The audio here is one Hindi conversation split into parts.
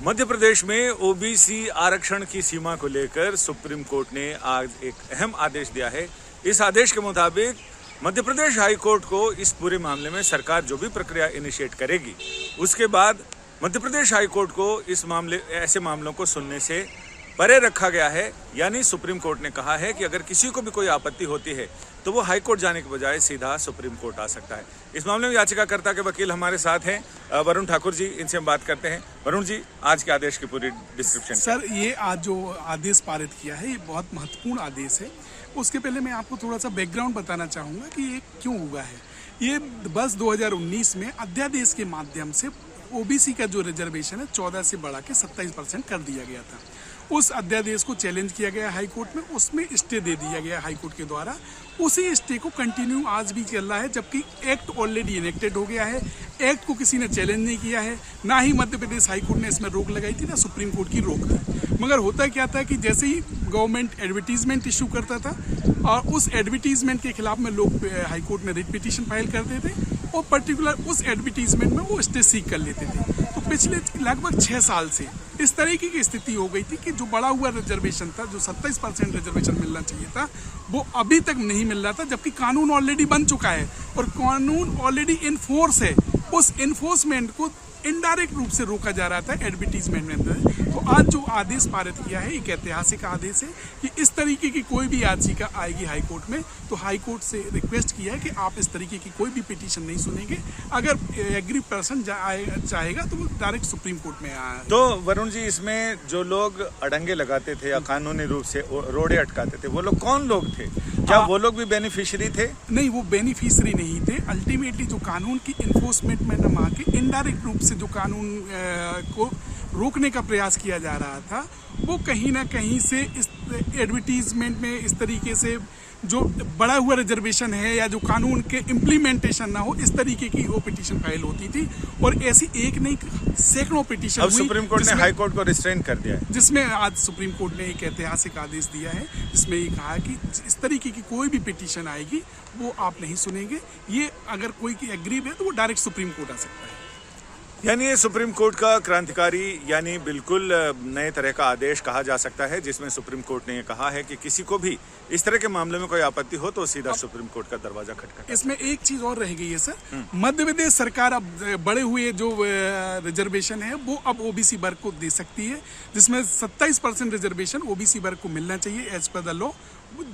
मध्य प्रदेश में ओबीसी आरक्षण की सीमा को लेकर सुप्रीम कोर्ट ने आज एक अहम आदेश दिया है। इस आदेश के मुताबिक मध्य प्रदेश हाई कोर्ट को इस पूरे मामले में सरकार जो भी प्रक्रिया इनिशिएट करेगी, उसके बाद मध्य प्रदेश हाई कोर्ट को इस ऐसे मामलों को सुनने से परे रखा गया है। यानी सुप्रीम कोर्ट ने कहा है कि अगर किसी को भी कोई आपत्ति होती है तो वो हाई कोर्ट जाने के बजाय सीधा सुप्रीम कोर्ट आ सकता है। इस मामले में याचिकाकर्ता के वकील हमारे साथ हैं वरुण ठाकुर जी, इनसे हम बात करते हैं। वरुण जी, आज के आदेश की पूरी डिस्क्रिप्शन। सर, ये आज जो आदेश पारित किया है ये बहुत महत्वपूर्ण आदेश है। उसके पहले मैं आपको थोड़ा सा बैकग्राउंड बताना चाहूँगा कि ये क्यों हुआ है। ये बस 2019 में अध्यादेश के माध्यम से ओबीसी का जो रिजर्वेशन है 14 से बढ़ा के 27% कर दिया गया था। उस अध्यादेश को चैलेंज किया गया हाई कोर्ट में, उसमें स्टे दे दिया गया हाई कोर्ट के द्वारा। उसी स्टे को कंटिन्यू आज भी चल रहा है, जबकि एक्ट ऑलरेडी इनेक्टेड हो गया है। एक्ट को किसी ने चैलेंज नहीं किया है, ना ही मध्य प्रदेश हाई कोर्ट ने इसमें रोक लगाई थी, ना सुप्रीम कोर्ट की रोक थी। मगर होता क्या था कि जैसे ही गवर्नमेंट एडवर्टीजमेंट इशू करता था और उस एडवर्टीजमेंट के खिलाफ में लोग हाई कोर्ट में रिट पिटीशन फाइल करते थे और पर्टिकुलर उस एडवर्टीजमेंट में वो स्टे सीक कर लेते थे। तो पिछले लगभग 6 साल से इस तरीके की स्थिति हो गई थी कि जो बढ़ा हुआ रिजर्वेशन था, जो 27% रिजर्वेशन मिलना चाहिए था, वो अभी तक नहीं मिल रहा था, जबकि कानून ऑलरेडी बन चुका है और कानून ऑलरेडी इन्फोर्स है। उस इन्फोर्समेंट को इनडायरेक्ट रूप से रोका जा रहा था एडवर्टीजमेंट में अंदर। तो आज जो आदेश पारित किया है एक ऐतिहासिक आदेश है कि इस तरीके की कोई भी याचिका आएगी हाई कोर्ट में तो हाई कोर्ट से रिक्वेस्ट किया है कि आप इस तरीके की कोई भी पिटीशन नहीं सुनेंगे। अगर एग्री पर्सन चाहेगा तो वो डायरेक्ट सुप्रीम कोर्ट में आए। तो वरुण जी, इसमें जो लोग अड़ंगे लगाते थे या कानूनी रूप से रोड़े अटकाते थे, वो लोग कौन लोग थे? क्या वो लोग भी बेनिफिशियरी थे? नहीं, वो बेनिफिशियरी नहीं थे। अल्टीमेटली जो कानून की इन्फोर्समेंट में न आके इनडायरेक्ट रूप से जो कानून को रोकने का प्रयास किया जा रहा था, वो कहीं ना कहीं से इस एडवर्टीजमेंट में इस तरीके से जो बड़ा हुआ रिजर्वेशन है या जो कानून के इम्प्लीमेंटेशन ना हो, इस तरीके की वो पिटीशन फाइल होती थी। और ऐसी एक नहीं सैकड़ों पिटीशन अब सुप्रीम कोर्ट ने हाई कोर्ट को रिस्ट्रेन कर दिया है, जिसमें आज सुप्रीम कोर्ट ने एक ऐतिहासिक आदेश दिया है, जिसमें ये कहा कि इस तरीके की कोई भी पिटीशन आएगी वो आप नहीं सुनेंगे। ये अगर कोई की एग्री है तो वो डायरेक्ट सुप्रीम कोर्ट आ सकता है। यानी ये सुप्रीम कोर्ट का क्रांतिकारी यानी बिल्कुल नए तरह का आदेश कहा जा सकता है, जिसमें सुप्रीम कोर्ट ने ये कहा है कि किसी को भी इस तरह के मामले में कोई आपत्ति हो तो सीधा सुप्रीम कोर्ट का दरवाजा खटखटा। इसमें एक चीज और रह गई है सर, मध्य प्रदेश सरकार अब बड़े हुए जो रिजर्वेशन है वो अब ओबीसी वर्ग को दे सकती है, जिसमें 27% रिजर्वेशन ओबीसी वर्ग को मिलना चाहिए एज पर द लॉ,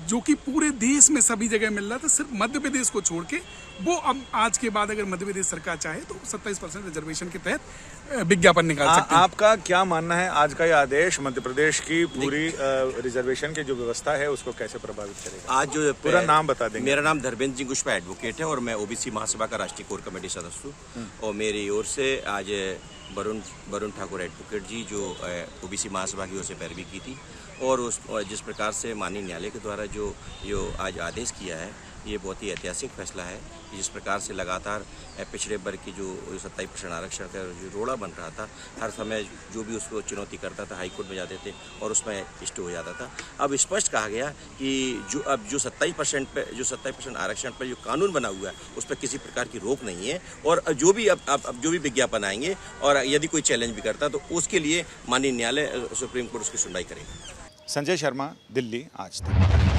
जो कि पूरे देश में सभी जगह मिल रहा था। सिर्फ मध्य प्रदेश को छोड़ के वो अब आज के बाद अगर मध्य प्रदेश सरकार चाहे तो 27% रिजर्वेशन के तहत विज्ञापन निकाल सकते हैं। आपका क्या मानना है, आज का ये आदेश मध्य प्रदेश की पूरी रिजर्वेशन की जो व्यवस्था है उसको कैसे प्रभावित करेगा? आज जो पूरा नाम बता देंगे। मेरा नाम धर्मेंद्र सिंह पुष्पा एडवोकेट है और मैं ओबीसी महासभा का राष्ट्रीय कोर कमेटी सदस्य हूँ। और मेरी ओर से आज वरुण ठाकुर एडवोकेट जी जो ओबीसी महासभा की ओर से पैरवी की थी और जिस प्रकार से माननीय न्यायालय के द्वारा जो आज आदेश किया है, ये बहुत ही ऐतिहासिक फैसला है कि जिस प्रकार से लगातार पिछड़े वर्ग की जो 27% आरक्षण का जो रोड़ा बन रहा था, हर समय जो भी उसको चुनौती करता था हाई कोर्ट में जाते थे और उसमें स्टे हो जाता था। अब स्पष्ट कहा गया कि जो 27% आरक्षण पर जो कानून बना हुआ है उस पर किसी प्रकार की रोक नहीं है और जो भी अब जो भी विज्ञापन आएंगे और यदि कोई चैलेंज भी करता तो उसके लिए माननीय न्यायालय सुप्रीम कोर्ट उसकी सुनवाई करेगा। संजय शर्मा, दिल्ली आज तक।